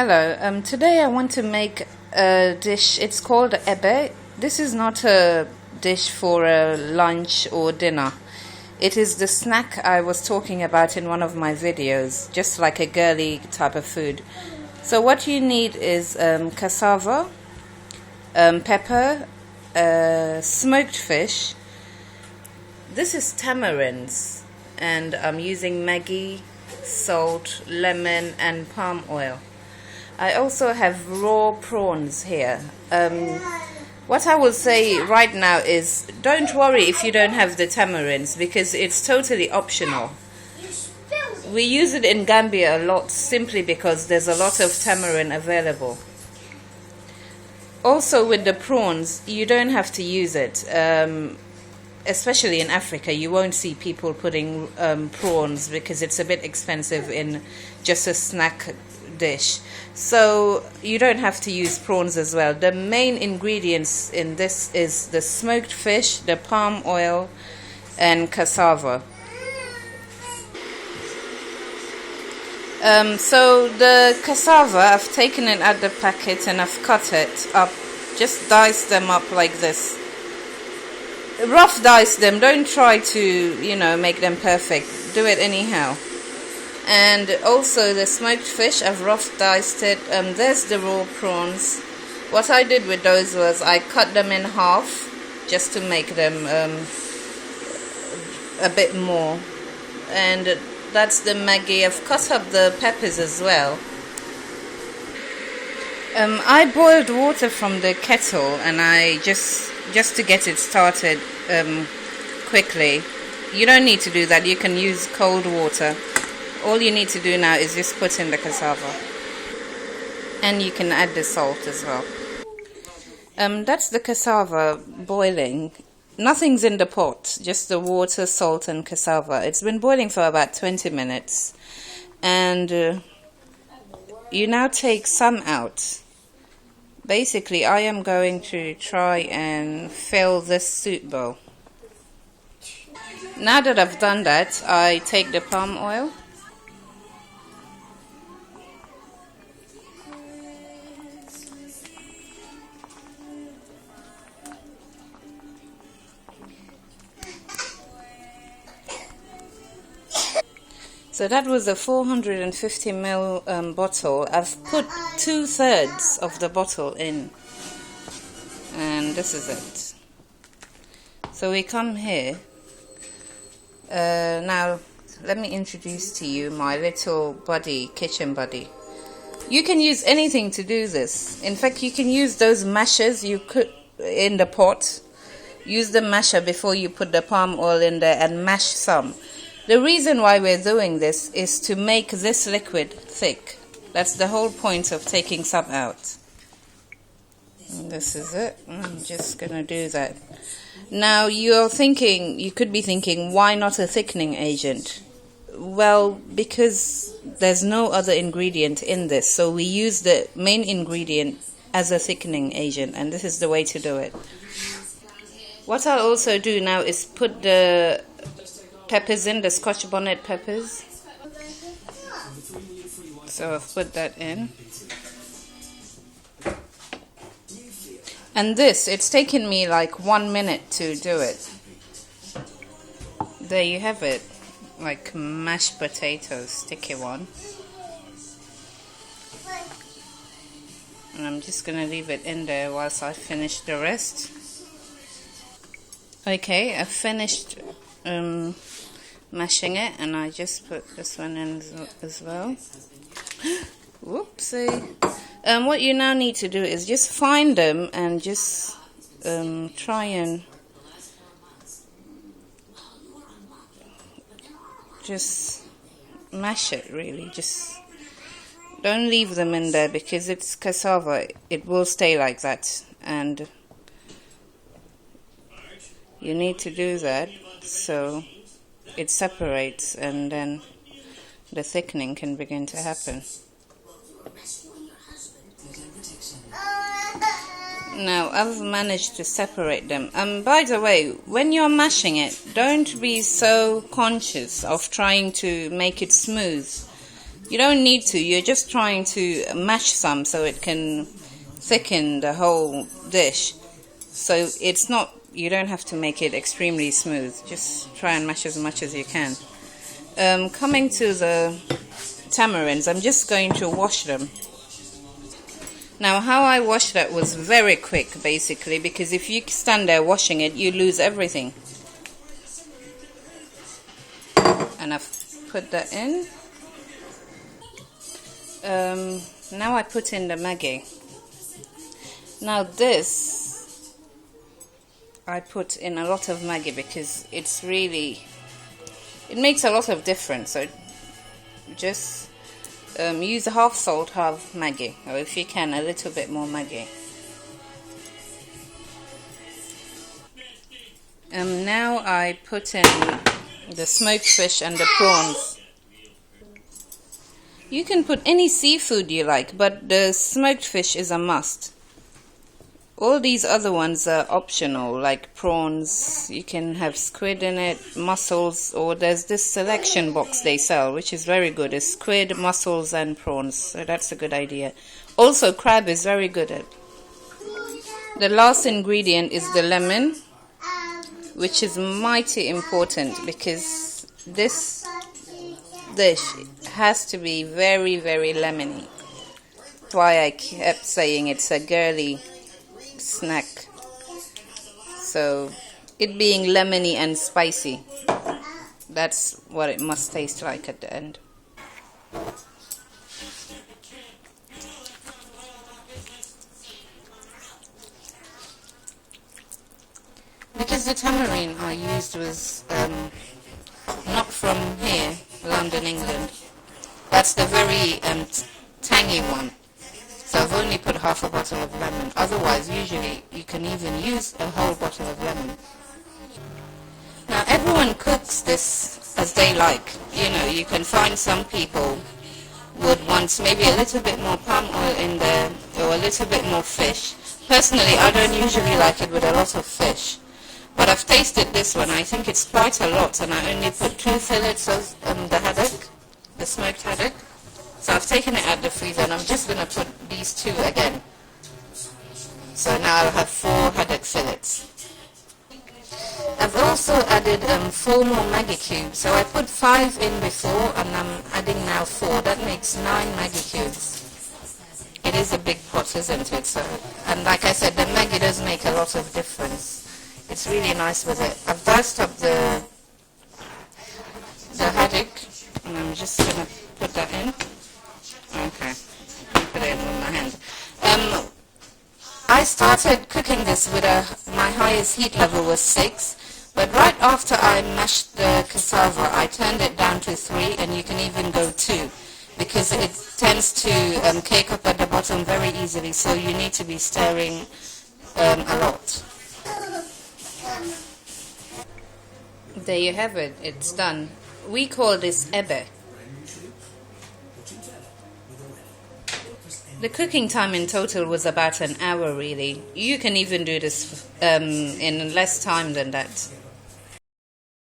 Hello, today I want to make a dish. It's called Ebbeh. This is not a dish for a lunch or dinner. It is the snack I was talking about in one of my videos, just like a girly type of food. So what you need is cassava, pepper, smoked fish. This is tamarinds, and I'm using Maggi, salt, lemon and palm oil. I also have raw prawns here. What I will say right now is don't worry if you don't have the tamarinds, because it's totally optional. We use it in Gambia a lot simply because there's a lot of tamarind available. Also with the prawns, you don't have to use it. Especially in Africa, you won't see people putting prawns because it's a bit expensive in just a snack dish. So you don't have to use prawns as well. The main ingredients in this is the smoked fish, the palm oil and cassava. So the cassava, I've taken it out the packet and I've cut it up. Just dice them up like this. Rough dice them. Don't try to, make them perfect. Do it anyhow. And also the smoked fish, I've rough diced it. There's the raw prawns. What I did with those was I cut them in half just to make them a bit more. And that's the Maggi. I've cut up the peppers as well. I boiled water from the kettle, and I just to get it started quickly. You don't need to do that. You can use cold water. All you need to do now is just put in the cassava, and you can add the salt as well. That's the cassava boiling. Nothing's in the pot, just the water, salt and cassava. It's been boiling for about 20 minutes, and you now take some out. Basically, I am going to try and fill this soup bowl. Now that I've done that, I take the palm oil. So that was a 450 ml bottle. I've put 2/3 of the bottle in, and this is it. So we come here. Now let me introduce to you my little buddy, kitchen buddy. You can use anything to do this. In fact, you can use those mashers you could in the pot. Use the masher before you put the palm oil in there and mash some. The reason why we're doing this is to make this liquid thick. That's the whole point of taking some out. And this is it. I'm just going to do that. Now you could be thinking, why not a thickening agent? Well, because there's no other ingredient in this. So we use the main ingredient as a thickening agent, and this is the way to do it. What I'll also do now is put the peppers in, the Scotch bonnet peppers. So I've put that in. And this, it's taken me like 1 minute to do it. There you have it, like mashed potatoes, sticky one. And I'm just gonna leave it in there whilst I finish the rest. Okay, I've finished mashing it, and I just put this one in as well. Whoopsie. What you now need to do is just find them and just try and just mash it, really. Just don't leave them in there because it's cassava. It will stay like that, and you need to do that so it separates, and then the thickening can begin to happen. Now I've managed to separate them. By the way, when you're mashing it, don't be so conscious of trying to make it smooth. You don't need to, you're just trying to mash some so it can thicken the whole dish. So it's not, you don't have to make it extremely smooth. Just try and mash as much as you can. Coming to the tamarinds, I'm just going to wash them. Now how I washed that was very quick basically, because if you stand there washing it you lose everything. And I've put that in. Now I put in the Maggi. Now this, I put in a lot of Maggi because it's really, it makes a lot of difference. So just use half salt, half Maggi, or if you can, a little bit more Maggi. Now I put in the smoked fish and the prawns. You can put any seafood you like, but the smoked fish is a must. All these other ones are optional, like prawns. You can have squid in it, mussels, or there's this selection box they sell, which is very good. It's squid, mussels, and prawns, so that's a good idea. Also, crab is very good at. The last ingredient is the lemon, which is mighty important because this dish has to be very, very lemony. That's why I kept saying it's a girly snack. So it being lemony and spicy, that's what it must taste like at the end. Because the tamarind I used was not from here, London, England. That's the very tangy one. So I've only put half a bottle of lemon. Otherwise, usually you can even use a whole bottle of lemon. Now everyone cooks this as they like. You know, you can find some people would want maybe a little bit more palm oil in there or a little bit more fish. Personally, I don't usually like it with a lot of fish. But I've tasted this one. I think it's quite a lot, and I only put 2 fillets of the haddock, the smoked haddock. So I've taken it out of the freezer, and I'm just going to put these 2 again. So now I'll have 4 haddock fillets. I've also added 4 more Maggi cubes. So I put 5 in before, and I'm adding now 4. That makes 9 Maggi cubes. It is a big pot, isn't it? So, and like I said, the Maggi does make a lot of difference. It's really nice with it. I've diced up the haddock, and I'm just going to put that in. Okay, put it in with my hand. I started cooking this with my highest heat level was 6, but right after I mashed the cassava, I turned it down to 3, and you can even go 2, because it tends to cake up at the bottom very easily, so you need to be stirring a lot. There you have it, it's done. We call this Ebbeh. The cooking time in total was about an hour really. You can even do this in less time than that.